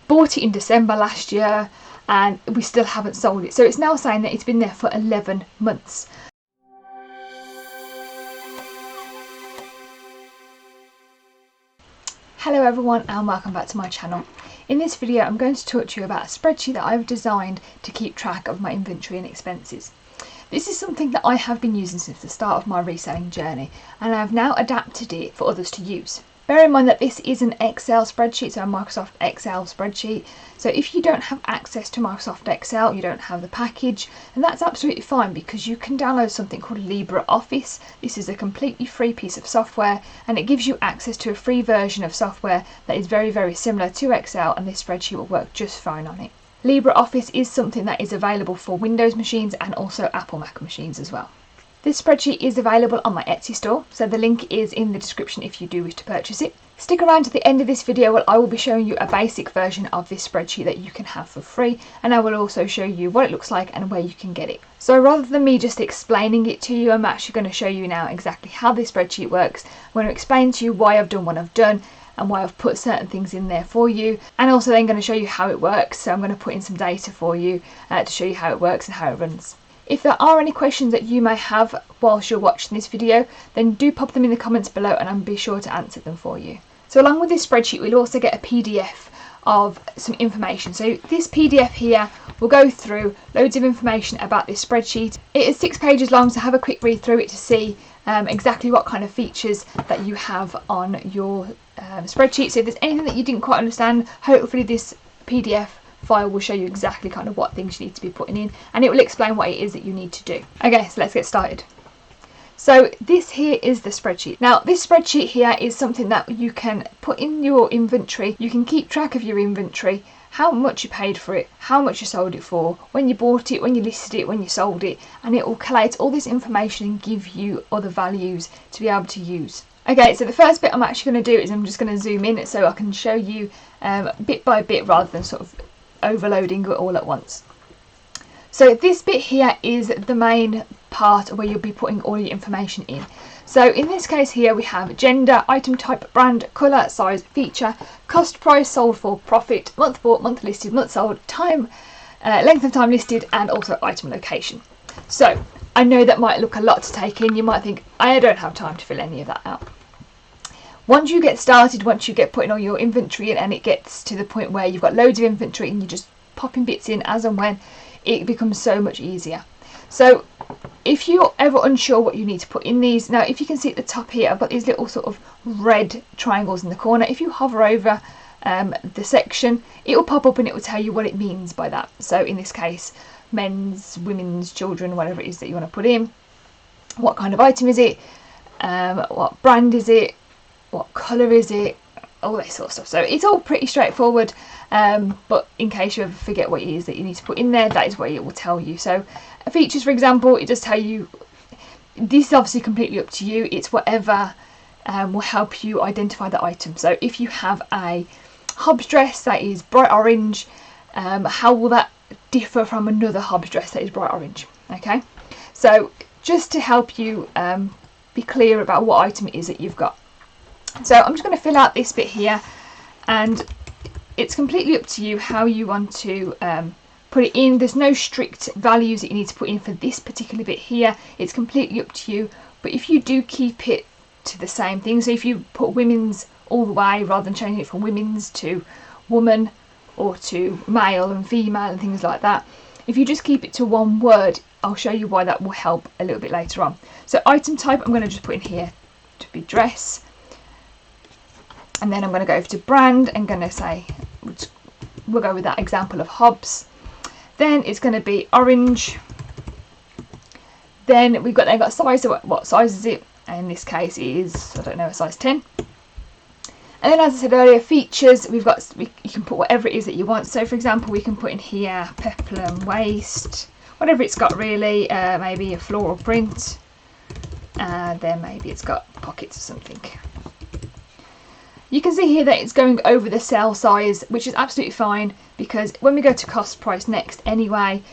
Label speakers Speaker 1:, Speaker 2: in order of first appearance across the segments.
Speaker 1: bought it in December last year and we still haven't sold it. So it's now saying that it's been there for 11 months. Hello everyone and welcome back to my channel. In this video I'm going to talk to you about a spreadsheet that I've designed to keep track of my inventory and expenses. This is something that I have been using since the start of my reselling journey, and I've now adapted it for others to use. Bear in mind that this is an Excel spreadsheet, so a Microsoft Excel spreadsheet. So if you don't have access to Microsoft Excel, you don't have the package, and that's absolutely fine because you can download something called LibreOffice. This is a completely free piece of software and it gives you access to a free version of software that is very, very similar to Excel, and this spreadsheet will work just fine on it. LibreOffice is something that is available for Windows machines and also Apple Mac machines as well. This spreadsheet is available on my Etsy store, so the link is in the description if you do wish to purchase it. Stick around to the end of this video where I will be showing you a basic version of this spreadsheet that you can have for free, and I will also show you what it looks like and where you can get it. So rather than me just explaining it to you, I'm actually going to show you now exactly how this spreadsheet works. I'm going to explain to you why I've done what I've done and why I've put certain things in there for you, and also then going to show you how it works. So I'm going to put in some data for you to show you how it works and how it runs. If there are any questions that you may have whilst you're watching this video, then do pop them in the comments below and I'll be sure to answer them for you. So along with this spreadsheet we'll also get a PDF of some information. So this PDF here will go through loads of information about this spreadsheet. It is 6 pages long, so have a quick read through it to see exactly what kind of features that you have on your spreadsheet. So if there's anything that you didn't quite understand, hopefully this PDF file will show you exactly kind of what things you need to be putting in, and it will explain what it is that you need to do. Okay, so let's get started. So this here is the spreadsheet. Now this spreadsheet here is something that you can put in your inventory. You can keep track of your inventory, how much you paid for it, how much you sold it for, when you bought it, when you listed it, when you sold it, and it will collate all this information and give you other values to be able to use. Okay, so the first bit I'm actually going to do is I'm just going to zoom in so I can show you bit by bit rather than sort of overloading it all at once. So this bit here is the main part where you'll be putting all your information in. So in this case here we have gender, item type, brand, colour, size, feature, cost, price, sold for, profit, month bought, month listed, month sold, time, length of time listed, and also item location. So I know that might look a lot to take in. You might think I don't have time to fill any of that out. Once you get started, once you get putting all your inventory in and it gets to the point where you've got loads of inventory and you're just popping bits in as and when, it becomes so much easier. So if you're ever unsure what you need to put in these, now if you can see at the top here I've got these little sort of red triangles in the corner. If you hover over the section, it will pop up and it will tell you what it means by that. So in this case, men's, women's, children, whatever it is that you want to put in. What kind of item is it? What brand is it? What colour is it? All this sort of stuff. So it's all pretty straightforward, but in case you ever forget what it is that you need to put in there, that is what it will tell you. So features, for example, it does tell you, this is obviously completely up to you, it's whatever will help you identify the item. So if you have a Hobbs dress that is bright orange, how will that differ from another Hobbs dress that is bright orange? Okay, so just to help you be clear about what item it is that you've got. So I'm just going to fill out this bit here, and it's completely up to you how you want to put it in. There's no strict values that you need to put in for this particular bit here. It's completely up to you, but if you do keep it to the same thing, so if you put women's all the way rather than changing it from women's to woman or to male and female and things like that, if you just keep it to one word, I'll show you why that will help a little bit later on. So item type I'm going to just put in here to be dress. And then I'm going to go over to brand and going to say, we'll go with that example of Hobbs. Then it's going to be orange. Then we've got size. So what size is it? In this case it is, I don't know, a size 10. And then as I said earlier, features, you can put whatever it is that you want. So for example, we can put in here peplum waist, whatever it's got really, maybe a floral print. Then maybe it's got pockets or something. You can see here that it's going over the cell size, which is absolutely fine because when we go to cost price next anyway,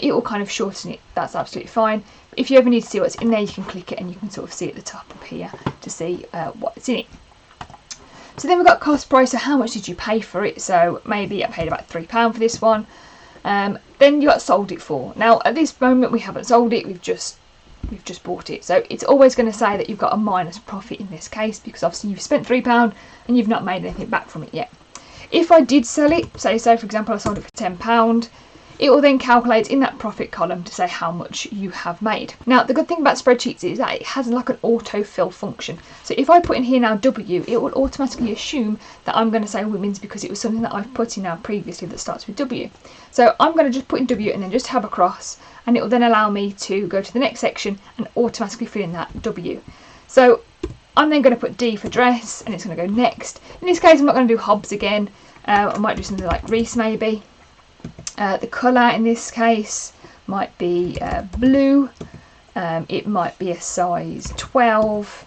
Speaker 1: it will kind of shorten it. That's absolutely fine. If you ever need to see what's in there, you can click it and you can sort of see at the top up here to see what's in it. So then we've got cost price, so how much did you pay for it? So maybe I paid about £3 for this one. Then you got sold it for. Now at this moment we haven't sold it, we've just bought it. So it's always going to say that you've got a minus profit in this case, because obviously you've spent £3 and you've not made anything back from it yet. If I did sell it, say for example I sold it for £10, it will then calculate in that profit column to say how much you have made. Now the good thing about spreadsheets is that it has like an autofill function. So if I put in here now W, it will automatically assume that I'm going to say women's because it was something that I've put in now previously that starts with W. So I'm going to just put in W and then just tab across, and it will then allow me to go to the next section and automatically fill in that W. So I'm then going to put D for dress, and it's going to go next. In this case I'm not going to do Hobbs again. I might do something like Reese maybe. The colour in this case might be blue. It might be a size 12.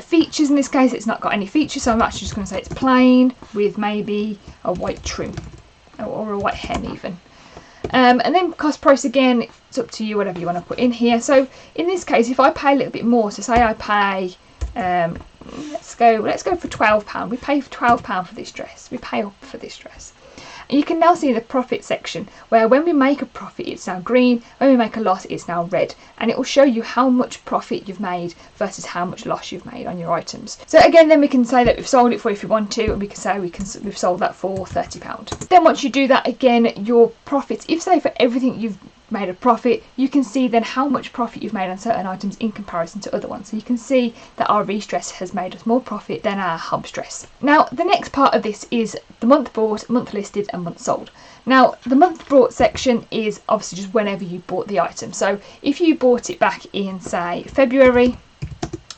Speaker 1: Features in this case, it's not got any features, so I'm actually just going to say it's plain with maybe a white trim or a white hem even. And then cost price again, it's up to you, whatever you want to put in here. So in this case, if I pay a little bit more, so say I pay, let's go for £12. We pay for £12 for this dress. We pay up for this dress. And you can now see the profit section where when we make a profit it's now green, when we make a loss it's now red, and it will show you how much profit you've made versus how much loss you've made on your items. So again, then we can say that we've sold it for, if we want to, and we can say we've sold that for £30. Then once you do that, again your profits, if say for everything you've made a profit, you can see then how much profit you've made on certain items in comparison to other ones. So you can see that our Reese dress has made us more profit than our Hobbs dress. Now the next part of this is the month bought, month listed and month sold. Now the month bought section is obviously just whenever you bought the item. So if you bought it back in say February,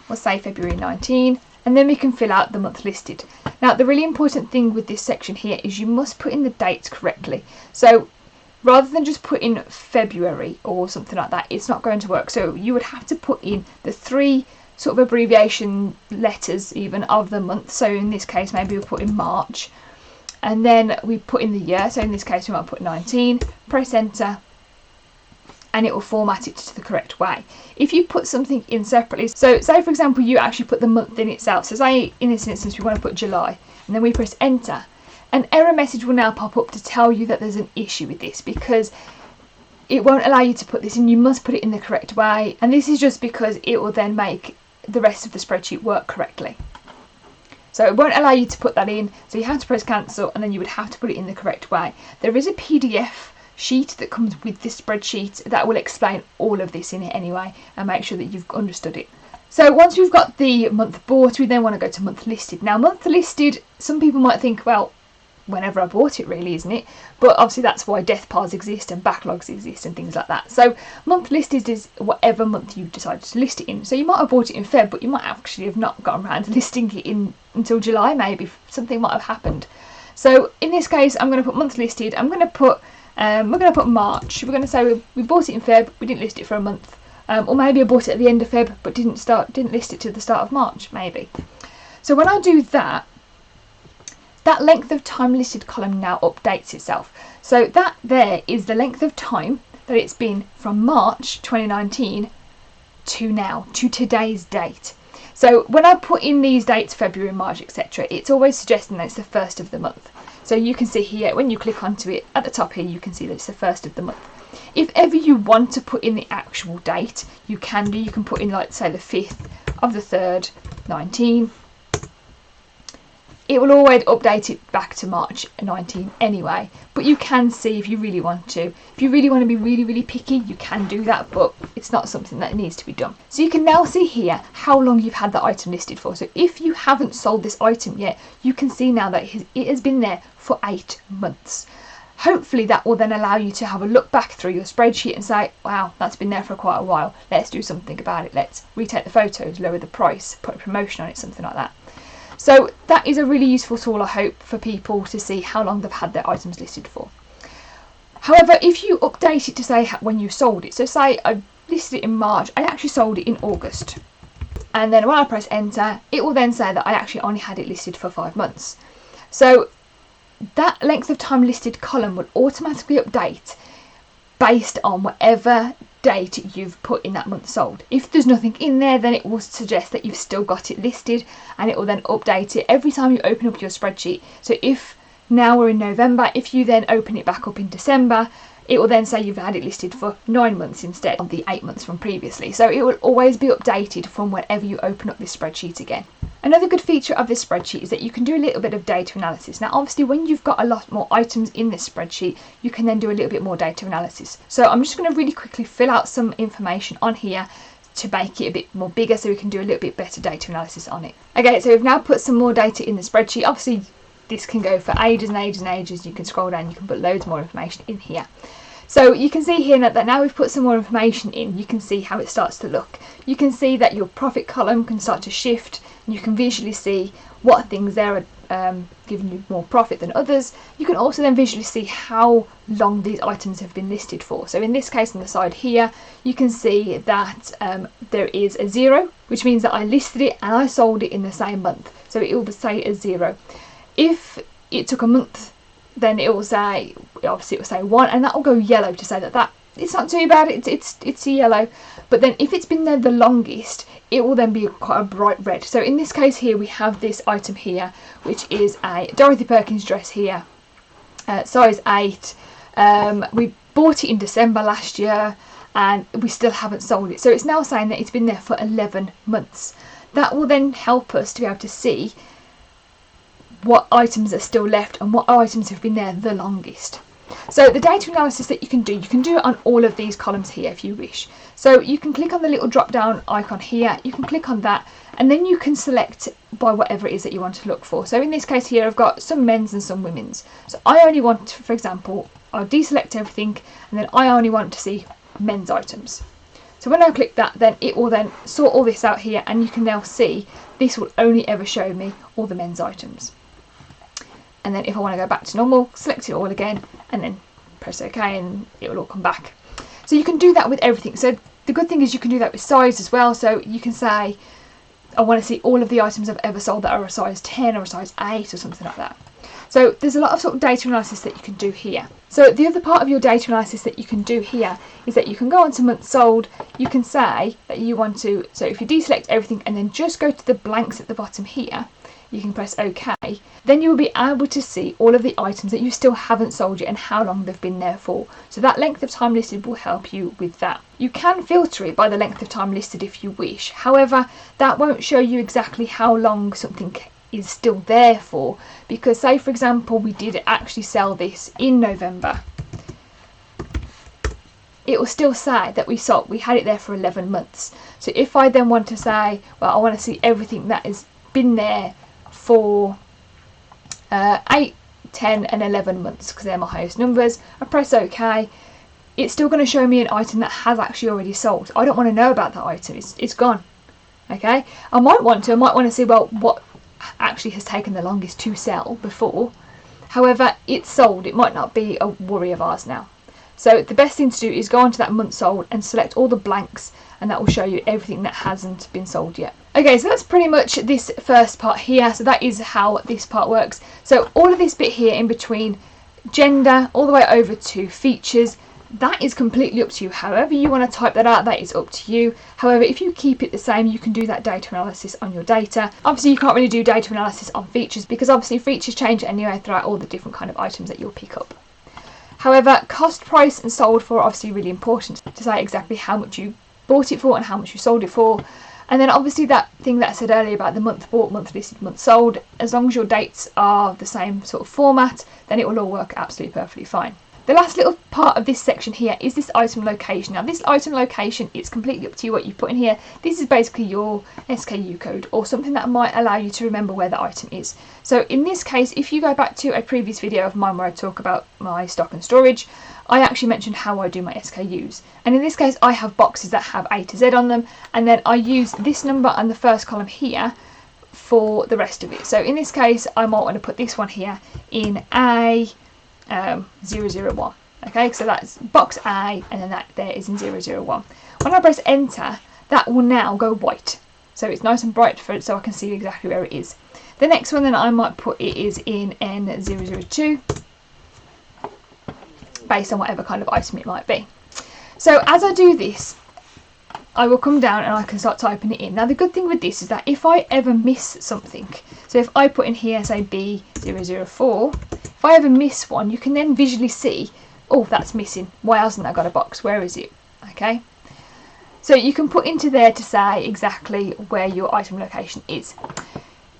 Speaker 1: we'll say February 19, and then we can fill out the month listed. Now the really important thing with this section here is you must put in the dates correctly. So rather than just put in February or something like that, it's not going to work. So you would have to put in the 3 sort of abbreviation letters even of the month. So in this case maybe we'll put in March, and then we put in the year. So in this case we might put 19, press enter, and it will format it to the correct way. If you put something in separately, so say for example you actually put the month in itself, so say in this instance we want to put July, and then we press enter, an error message will now pop up to tell you that there's an issue with this, because it won't allow you to put this in. You must put it in the correct way, and this is just because it will then make the rest of the spreadsheet work correctly. So it won't allow you to put that in, so you have to press cancel, and then you would have to put it in the correct way. There is a PDF sheet that comes with this spreadsheet that will explain all of this in it anyway and make sure that you've understood it. So once we've got the month bought, we then want to go to month listed. Now month listed, some people might think, well, whenever I bought it really, isn't it? But obviously that's why death piles exist and backlogs exist and things like that. So month listed is whatever month you decided to list it in. So you might have bought it in Feb, but you might actually have not gotten around to listing it in until July maybe. Something might have happened. So in this case I'm going to put month listed. I'm going to put we're going to put March. We're going to say we bought it in Feb, we didn't list it for a month. Or maybe I bought it at the end of Feb but didn't list it to the start of March maybe. So when I do that, that length of time listed column now updates itself. So that there is the length of time that it's been from March 2019 to now, to today's date. So when I put in these dates, February, March, etc., it's always suggesting that it's the first of the month. So you can see here, when you click onto it, at the top here, you can see that it's the first of the month. If ever you want to put in the actual date, you can do. You can put in, like, say, the 5th of the 3rd, 19. It will always update it back to March 19 anyway, but you can see if you really want to. If you really want to be really picky, you can do that, but it's not something that needs to be done. So you can now see here how long you've had that item listed for. So if you haven't sold this item yet, you can see now that it has been there for 8 months. Hopefully that will then allow you to have a look back through your spreadsheet and say, wow, that's been there for quite a while. Let's do something about it. Let's retake the photos, lower the price, put a promotion on it, something like that. So that is a really useful tool, I hope, for people to see how long they've had their items listed for. However, if you update it to say when you sold it, so say I listed it in March, I actually sold it in August. And then when I press enter, it will then say that I actually only had it listed for 5 months. So that length of time listed column will automatically update based on whatever date you've put in that month sold. If there's nothing in there, then it will suggest that you've still got it listed, and it will then update it every time you open up your spreadsheet. So if now we're in November, if you then open it back up in December, it will then say you've had it listed for 9 months instead of the 8 months from previously. So it will always be updated from whenever you open up this spreadsheet again. Another good feature of this spreadsheet is that you can do a little bit of data analysis. Now obviously when you've got a lot more items in this spreadsheet, you can then do a little bit more data analysis. So I'm just going to really quickly fill out some information on here to make it a bit more bigger so we can do a little bit better data analysis on it. Okay, so we've now put some more data in the spreadsheet. Obviously this can go for ages and ages and ages. You can scroll down, you can put loads more information in here. So you can see here that now we've put some more information in, you can see how it starts to look. You can see that your profit column can start to shift, and you can visually see what things there are giving you more profit than others. You can also then visually see how long these items have been listed for. So in this case on the side here, you can see that there is a 0, which means that I listed it and I sold it in the same month. So it will say a 0. If it took a month, then it will say, obviously it will say 1, and that will go yellow to say that it's not too bad, it's a yellow. But then if it's been there the longest, it will then be quite a bright red. So in this case here we have this item here, which is a Dorothy Perkins dress here, size 8. We bought it in December last year and we still haven't sold it. So it's now saying that it's been there for 11 months. That will then help us to be able to see what items are still left and what items have been there the longest. So the data analysis that you can do it on all of these columns here if you wish. So you can click on the little drop down icon here, you can click on that, and then you can select by whatever it is that you want to look for. So in this case here I've got some men's and some women's. So I only want, for example, I'll deselect everything and then I only want to see men's items. So when I click that, then it will then sort all this out here, and you can now see this will only ever show me all the men's items. And then if I want to go back to normal, select it all again and then press OK and it will all come back. So you can do that with everything. So the good thing is you can do that with size as well. So you can say I want to see all of the items I've ever sold that are a size 10 or a size 8 or something like that. So there's a lot of sort of data analysis that you can do here. So the other part of your data analysis that you can do here is that you can go on to months sold. You can say that you want to, so if you deselect everything and then just go to the blanks at the bottom here, you can press OK, then you will be able to see all of the items that you still haven't sold yet and how long they've been there for. So that length of time listed will help you with that. You can filter it by the length of time listed if you wish. However, that won't show you exactly how long something is still there for, because say for example we did actually sell this in November, it will still say that we had it there for 11 months. So if I then want to say, well, I want to see everything that has been there for 8, 10 and 11 months because they're my highest numbers, I press OK, it's still going to show me an item that has actually already sold. I don't want to know about that item, it's gone. Okay, I might want to see, well, what actually has taken the longest to sell before. However, it's sold, it might not be a worry of ours now. So the best thing to do is go onto that month sold and select all the blanks, and that will show you everything that hasn't been sold yet. Okay, so that's pretty much this first part here. So that is how this part works. So all of this bit here in between gender all the way over to features, that is completely up to you. However you want to type that out, that is up to you. However, if you keep it the same, you can do that data analysis on your data. Obviously you can't really do data analysis on features because obviously features change anyway throughout all the different kind of items that you'll pick up. However, cost, price and sold for are obviously really important to say exactly how much you bought it for and how much you sold it for. And then obviously that thing that I said earlier about the month bought, month listed, month sold, as long as your dates are the same sort of format, then it will all work absolutely perfectly fine. The last little part of this section here is this item location. Now this item location, it's completely up to you what you put in here. This is basically your SKU code or something that might allow you to remember where the item is. So in this case, if you go back to a previous video of mine where I talk about my stock and storage, I actually mentioned how I do my SKUs. And in this case, I have boxes that have A to Z on them, and then I use this number on the first column here for the rest of it. So in this case, I might want to put this one here in A 001. Okay, so that's box A, and then that there is in 001. When I press enter, that will now go white. So it's nice and bright for it, so I can see exactly where it is. The next one then I might put it is in N002, based on whatever kind of item it might be. So as I do this, I will come down and I can start typing it in. Now the good thing with this is that if I ever miss something, so if I put in here, say B004, if I ever miss one, you can then visually see, oh, that's missing. Why hasn't that got a box? Where is it? Okay. So you can put into there to say exactly where your item location is.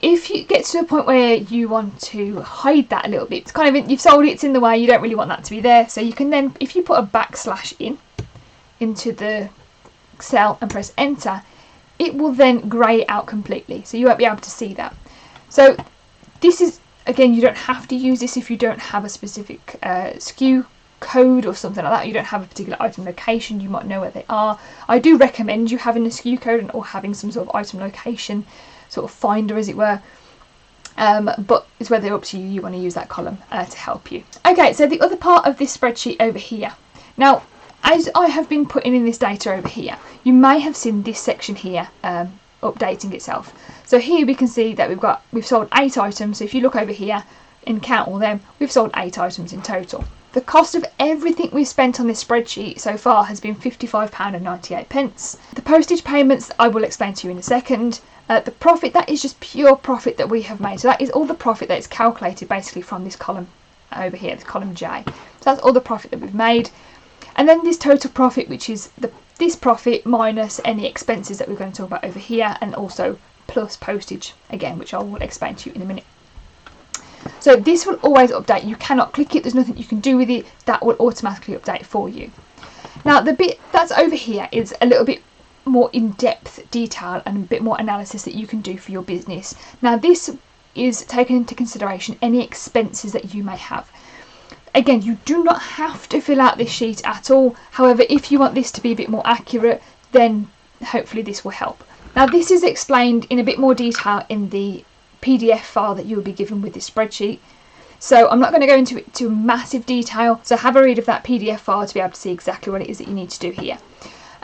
Speaker 1: If you get to a point where you want to hide that a little bit, it's kind of, you've sold it, it's in the way, you don't really want that to be there. So you can then, if you put a backslash into the cell and press enter, it will then grey out completely, so you won't be able to see that. So this is, again, you don't have to use this if you don't have a specific SKU code or something like that. You don't have a particular item location, you might know where they are. I do recommend you having a SKU code or having some sort of item location sort of finder, as it were, but it's whether up to you, you want to use that column to help you. Okay, so the other part of this spreadsheet over here. Now, as I have been putting in this data over here, you may have seen this section here updating itself. So here we can see that we've sold 8 items. So if you look over here and count all them, we've sold 8 items in total. The cost of everything we've spent on this spreadsheet so far has been £55.98. The postage payments I will explain to you in a second. The profit, that is just pure profit that we have made. So that is all the profit that is calculated basically from this column over here, this column J. So that's all the profit that we've made. And then this total profit, which is this profit minus any expenses that we're going to talk about over here, and also plus postage, again, which I will explain to you in a minute. So this will always update. You cannot click it, there's nothing you can do with it, that will automatically update for you. Now the bit that's over here is a little bit more in-depth detail and a bit more analysis that you can do for your business. Now this is taking into consideration any expenses that you may have. Again, you do not have to fill out this sheet at all. However, if you want this to be a bit more accurate, then hopefully this will help. Now this is explained in a bit more detail in the PDF file that you will be given with this spreadsheet. So I'm not going to go into massive detail, so have a read of that PDF file to be able to see exactly what it is that you need to do here.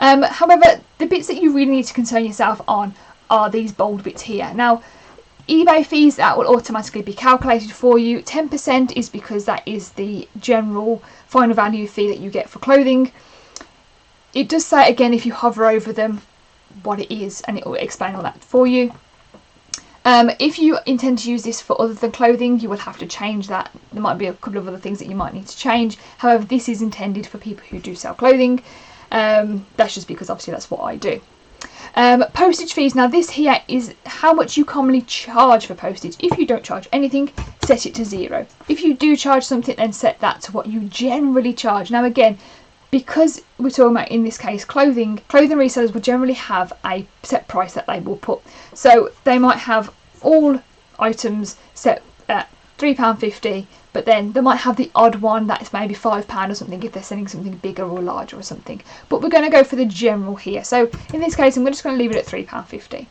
Speaker 1: However, the bits that you really need to concern yourself on are these bold bits here. Now, eBay fees, that will automatically be calculated for you. 10% is because that is the general final value fee that you get for clothing. It does say, again, if you hover over them, what it is, and it will explain all that for you. If you intend to use this for other than clothing, you will have to change that. There might be a couple of other things that you might need to change. However, this is intended for people who do sell clothing. That's just because obviously that's what I do. Postage fees, now this here is how much you commonly charge for postage. If you don't charge anything, set it to 0. If you do charge something, then set that to what you generally charge. Now again, because we're talking about, in this case, clothing resellers will generally have a set price that they will put. So they might have all items set at £3.50, but then they might have the odd one that's maybe £5 or something if they're selling something bigger or larger or something. But we're going to go for the general here. So in this case, I'm just going to leave it at £3.50.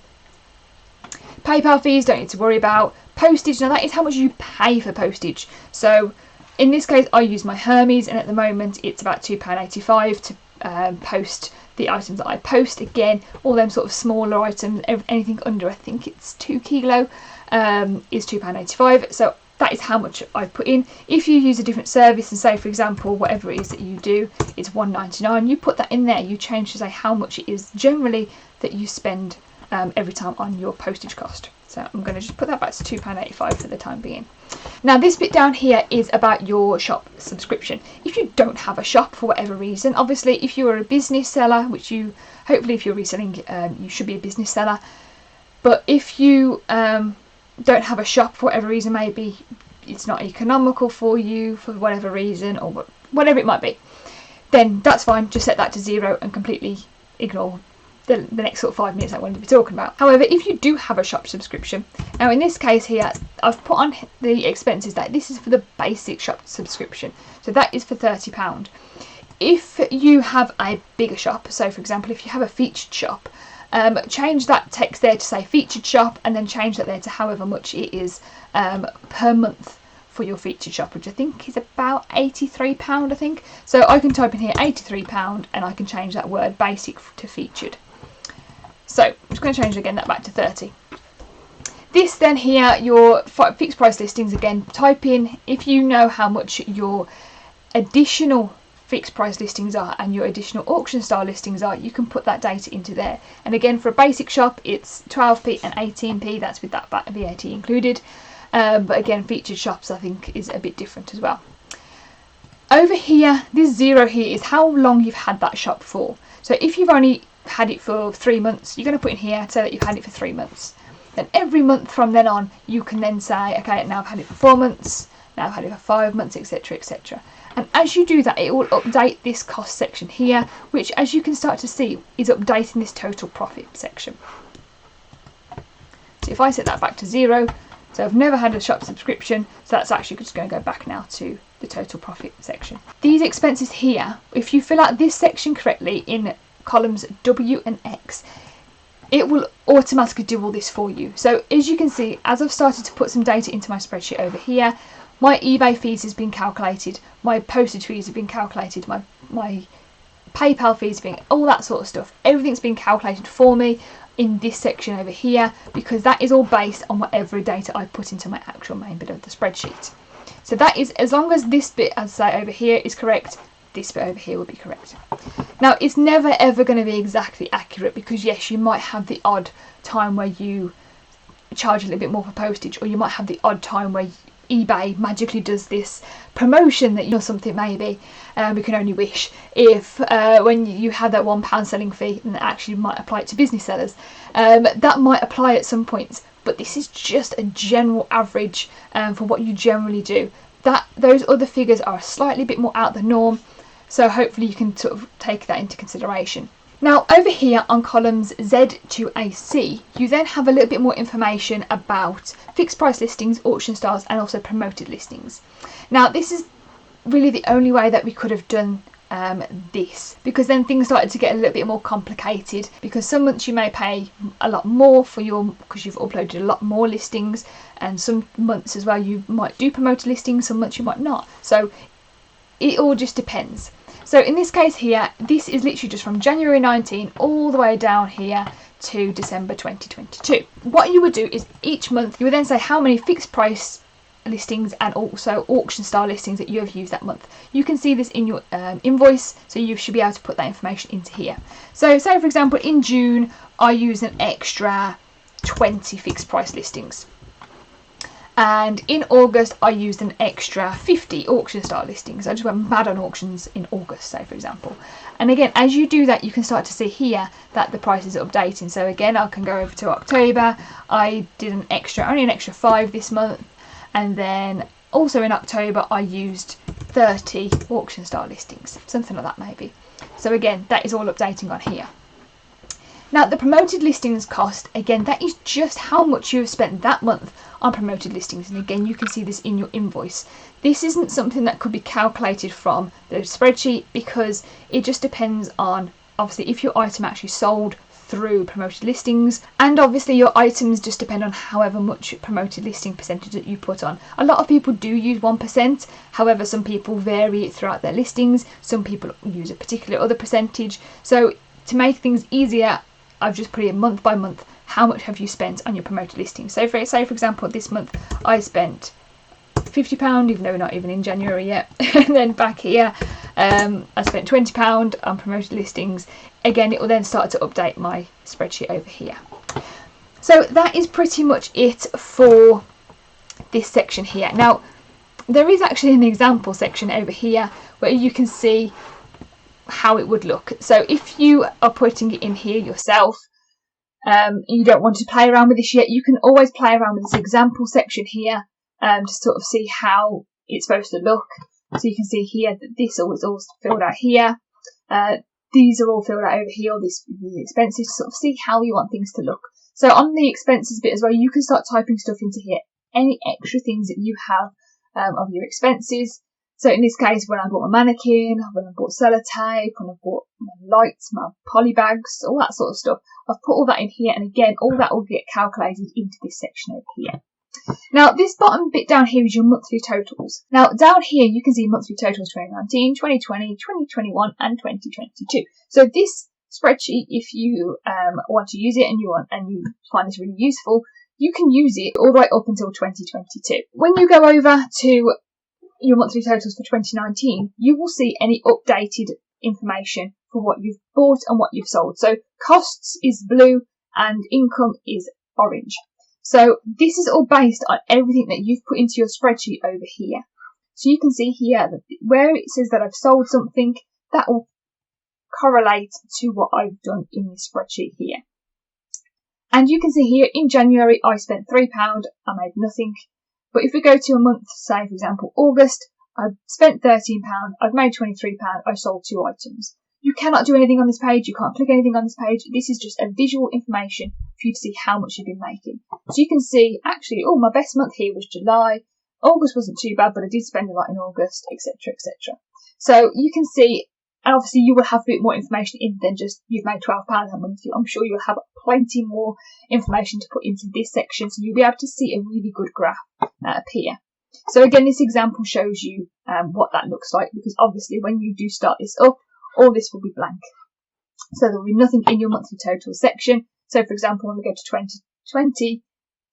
Speaker 1: PayPal fees, don't need to worry about. Postage, now that is how much you pay for postage. So in this case, I use my Hermes, and at the moment it's about £2.85 to post the items that I post. Again, all them sort of smaller items, anything under, I think it's 2 kilo, is £2.85. So that is how much I put in. If you use a different service, and say for example whatever it is that you do, it's £1.99, you put that in there, you change to say how much it is generally that you spend every time on your postage cost. So I'm going to just put that back to £2.85 for the time being. Now this bit down here is about your shop subscription. If you don't have a shop for whatever reason, obviously if you're a business seller, which you, hopefully if you're reselling, you should be a business seller, but if you don't have a shop for whatever reason, maybe it's not economical for you for whatever reason, or whatever it might be, then that's fine, just set that to 0 and completely ignore the next sort of 5 minutes I'm going to be talking about. However, if you do have a shop subscription, now in this case here, I've put on the expenses that this is for the basic shop subscription, so that is for £30. If you have a bigger shop, so for example if you have a featured shop, change that text there to say featured shop, and then change that there to however much it is per month for your featured shop, which I think is about £83, I think. So I can type in here £83 and I can change that word basic to featured. So I'm just going to change again that back to 30. This then here, your fixed price listings, again type in, if you know how much your additional fixed price listings are and your additional auction style listings are, you can put that data into there. And again, for a basic shop, it's 12p and 18p, that's with that VAT included. But again, featured shops I think is a bit different as well. Over here, this 0 here is how long you've had that shop for. So if you've only had it for 3 months, you're going to put in here say that you've had it for 3 months. Then every month from then on, you can then say, okay, now I've had it for 4 months, now I've had it for 5 months, etc, etc. And as you do that, it will update this cost section here, which, as you can start to see, is updating this total profit section. So if I set that back to 0, so I've never had a shop subscription, so that's actually just going to go back now to the total profit section. These expenses here, if you fill out this section correctly in columns W and X, it will automatically do all this for you. So as you can see, as I've started to put some data into my spreadsheet over here, my eBay fees has been calculated, my postage fees have been calculated, my PayPal fees have been, all that sort of stuff. Everything's been calculated for me in this section over here, because that is all based on whatever data I put into my actual main bit of the spreadsheet. So that is, as long as this bit, as I say over here, is correct, this bit over here will be correct. Now, it's never ever going to be exactly accurate, because yes, you might have the odd time where you charge a little bit more for postage, or you might have the odd time where eBay magically does this promotion that, you know, something maybe, we can only wish, if when you had that £1 selling fee, and that actually might apply it to business sellers, that might apply at some points, but this is just a general average for what you generally do. Those other figures are a slightly bit more out the norm, so hopefully you can sort of take that into consideration. Now over here on columns Z to AC, you then have a little bit more information about fixed price listings, auction styles, and also promoted listings. Now this is really the only way that we could have done this, because then things started to get a little bit more complicated, because some months you may pay a lot more for because you've uploaded a lot more listings, and some months as well you might do promoted listings, some months you might not. So it all just depends. So in this case here, this is literally just from January 19 all the way down here to December 2022. What you would do is each month you would then say how many fixed price listings and also auction style listings that you have used that month. You can see this in your invoice, so you should be able to put that information into here. So say for example in June I used an extra 20 fixed price listings, and in August I used an extra 50 auction style listings. I just went mad on auctions in August, say for example. And again, as you do that, you can start to see here that the prices are updating. So again, I can go over to October, I did only an extra 5 this month, and then also in October I used 30 auction style listings, something like that maybe. So again, that is all updating on here. Now the promoted listings cost, again, that is just how much you have spent that month on promoted listings, and again you can see this in your invoice. This isn't something that could be calculated from the spreadsheet, because it just depends on obviously if your item actually sold through promoted listings, and obviously your items just depend on however much promoted listing percentage that you put on. A lot of people do use 1%, however some people vary it throughout their listings, some people use a particular other percentage. So to make things easier, I've just put it month by month, how much have you spent on your promoted listings. So for example this month I spent £50, even though we're not even in January yet. And then back here I spent £20 on promoted listings. Again, it will then start to update my spreadsheet over here. So that is pretty much it for this section here. Now there is actually an example section over here where you can see how it would look. So if you are putting it in here yourself, you don't want to play around with this yet, you can always play around with this example section here to sort of see how it's supposed to look. So you can see here that this is all filled out here. These are all filled out over here, these expenses, to sort of see how you want things to look. So on the expenses bit as well, you can start typing stuff into here, any extra things that you have of your expenses. So in this case, when I bought my mannequin, when I bought sellotape, when I bought my lights, my poly bags, all that sort of stuff, I've put all that in here, and again, all that will get calculated into this section over here. Now, this bottom bit down here is your monthly totals. Now, down here, you can see monthly totals 2019, 2020, 2021, and 2022. So this spreadsheet, if you want to use it and you find this really useful, you can use it all the way up until 2022. When you go over to your monthly totals for 2019, you will see any updated information for what you've bought and what you've sold. So costs is blue and income is orange. So this is all based on everything that you've put into your spreadsheet over here. So you can see here that where it says that I've sold something, that will correlate to what I've done in this spreadsheet here. And you can see here in January I spent £3, I made nothing. But if we go to a month, say for example August, I've spent £13, I've made £23, I sold 2 items. You cannot do anything on this page, you can't click anything on this page. This is just a visual information for you to see how much you've been making. So you can see actually, oh, my best month here was July. August wasn't too bad, but I did spend a lot in August, etc, etc. So you can see, and obviously you will have a bit more information in than just you've made £12 that month. I'm sure you'll have plenty more information to put into this section, so you'll be able to see a really good graph appear. So again, this example shows you what that looks like, because obviously when you do start this up, all this will be blank. So there will be nothing in your monthly total section. So for example, when we go to 2020,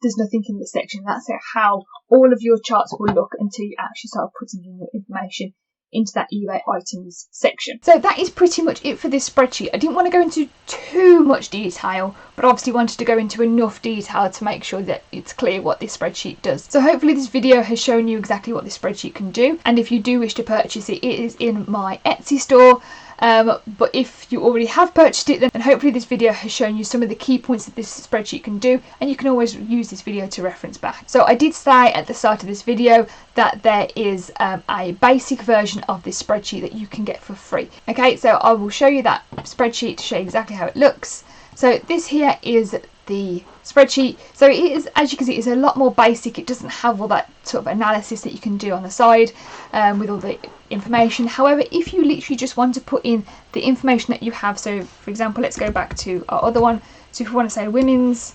Speaker 1: there's nothing in this section. That's how all of your charts will look until you actually start putting in your information into that eBay items section. So that is pretty much it for this spreadsheet. I didn't want to go into too much detail, but obviously wanted to go into enough detail to make sure that it's clear what this spreadsheet does. So hopefully this video has shown you exactly what this spreadsheet can do, and if you do wish to purchase it, it is in my Etsy store. But if you already have purchased it, then hopefully this video has shown you some of the key points that this spreadsheet can do, and you can always use this video to reference back. So I did say at the start of this video that there is a basic version of this spreadsheet that you can get for free. Okay, so I will show you that spreadsheet to show you exactly how it looks. So this here is the spreadsheet. So it is, as you can see, it's a lot more basic. It doesn't have all that sort of analysis that you can do on the side with all the information. However, if you literally just want to put in the information that you have, so for example, let's go back to our other one. So if we want to say women's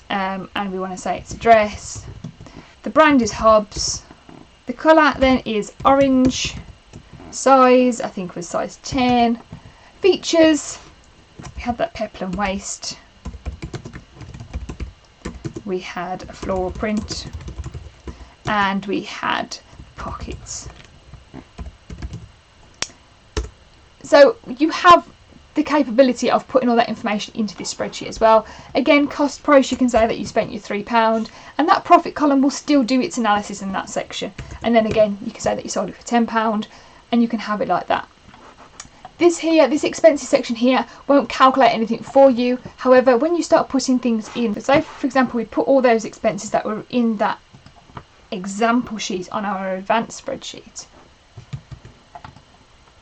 Speaker 1: and we want to say it's a dress, the brand is Hobbs, the colour then is orange, size I think was size 10, features, we had that peplum waist, we had a floral print, and we had pockets. So you have the capability of putting all that information into this spreadsheet as well. Again, cost price, you can say that you spent your £3, and that profit column will still do its analysis in that section. And then again, you can say that you sold it for £10, and you can have it like that. This here, this expenses section here, won't calculate anything for you. However, when you start putting things in, so for example, we put all those expenses that were in that example sheet on our advanced spreadsheet,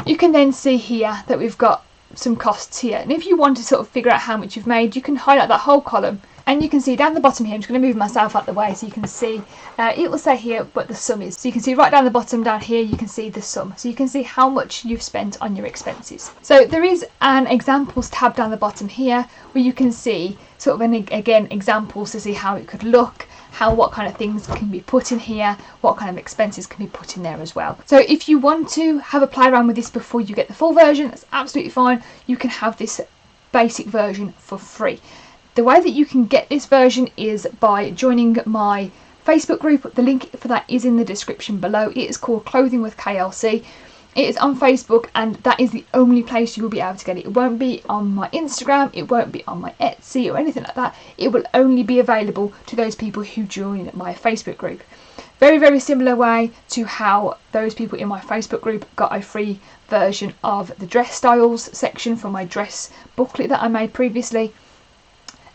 Speaker 1: you can then see here that we've got some costs here. And if you want to sort of figure out how much you've made, you can highlight that whole column, and you can see down the bottom here, I'm just going to move myself out the way so you can see, it will say here what the sum is. So you can see right down the bottom down here, you can see the sum. So you can see how much you've spent on your expenses. So there is an examples tab down the bottom here where you can see sort of again examples to see how it could look, what kind of things can be put in here, what kind of expenses can be put in there as well. So if you want to have a play around with this before you get the full version, that's absolutely fine. You can have this basic version for free. The way that you can get this version is by joining my Facebook group. The link for that is in the description below. It is called Clothing with KLC. It is on Facebook, and that is the only place you will be able to get it. It won't be on my Instagram, it won't be on my Etsy or anything like that. It will only be available to those people who join my Facebook group. Very, very similar way to how those people in my Facebook group got a free version of the dress styles section from my dress booklet that I made previously.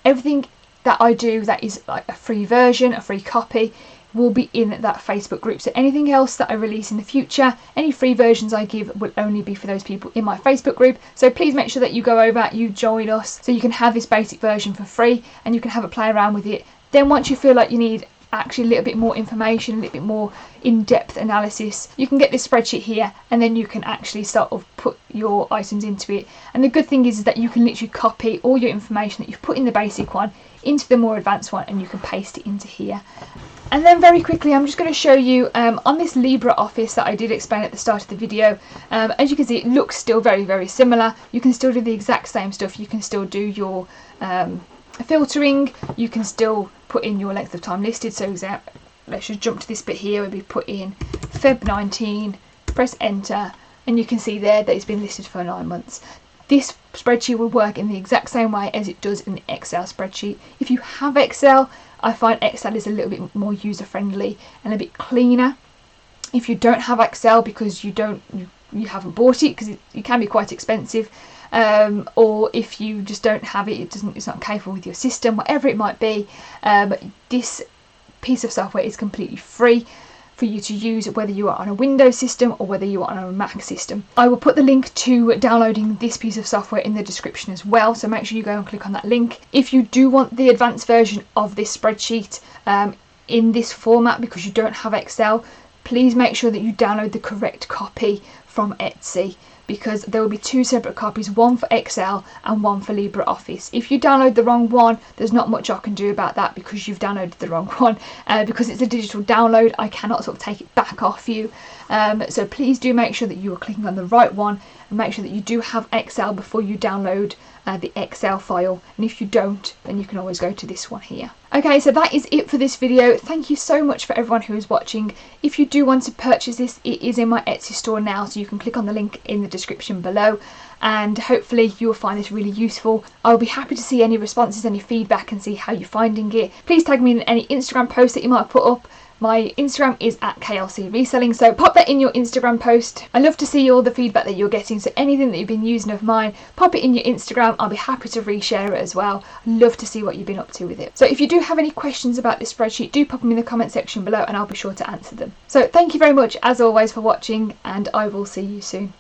Speaker 1: Everything that I do that is like a free version, a free copy, will be in that Facebook group. So anything else that I release in the future, any free versions I give, will only be for those people in my Facebook group. So please make sure that you go over, you join us, so you can have this basic version for free and you can have a play around with it. Then once you feel like you need actually a little bit more information, a little bit more in-depth analysis, you can get this spreadsheet here, and then you can actually start to put your items into it. And the good thing is that you can literally copy all your information that you've put in the basic one into the more advanced one, and you can paste it into here. And then very quickly, I'm just going to show you on this LibreOffice that I did explain at the start of the video. As you can see, it looks still very, very similar. You can still do the exact same stuff. You can still do your filtering. You can still put in your length of time listed. So let's just jump to this bit here where we put in Feb 19, press enter, and you can see there that it's been listed for 9 months. This spreadsheet will work in the exact same way as it does in the Excel spreadsheet. If you have Excel, I find Excel is a little bit more user friendly and a bit cleaner. If you don't have Excel because you haven't bought it, because it can be quite expensive, or if you just don't have it, it's not capable with your system, whatever it might be, this piece of software is completely free for you to use, whether you are on a Windows system or whether you are on a Mac system. I will put the link to downloading this piece of software in the description as well, so make sure you go and click on that link. If you do want the advanced version of this spreadsheet in this format because you don't have Excel, please make sure that you download the correct copy from Etsy, because there will be 2 separate copies, one for Excel and one for LibreOffice. If you download the wrong one, there's not much I can do about that because you've downloaded the wrong one. Because it's a digital download, I cannot sort of take it back off you. So please do make sure that you are clicking on the right one, and make sure that you do have Excel before you download the Excel file, and if you don't, then you can always go to this one here. Okay, so that is it for this video. Thank you so much for everyone who is watching. If you do want to purchase this, it is in my Etsy store now, so you can click on the link in the description below, and hopefully you will find this really useful. I'll be happy to see any responses, any feedback, and see how you're finding it. Please tag me in any Instagram posts that you might put up. My Instagram is at KLC Reselling, so pop that in your Instagram post. I love to see all the feedback that you're getting, so anything that you've been using of mine, pop it in your Instagram. I'll be happy to reshare it as well. I love to see what you've been up to with it. So if you do have any questions about this spreadsheet, do pop them in the comment section below and I'll be sure to answer them. So thank you very much as always for watching, and I will see you soon.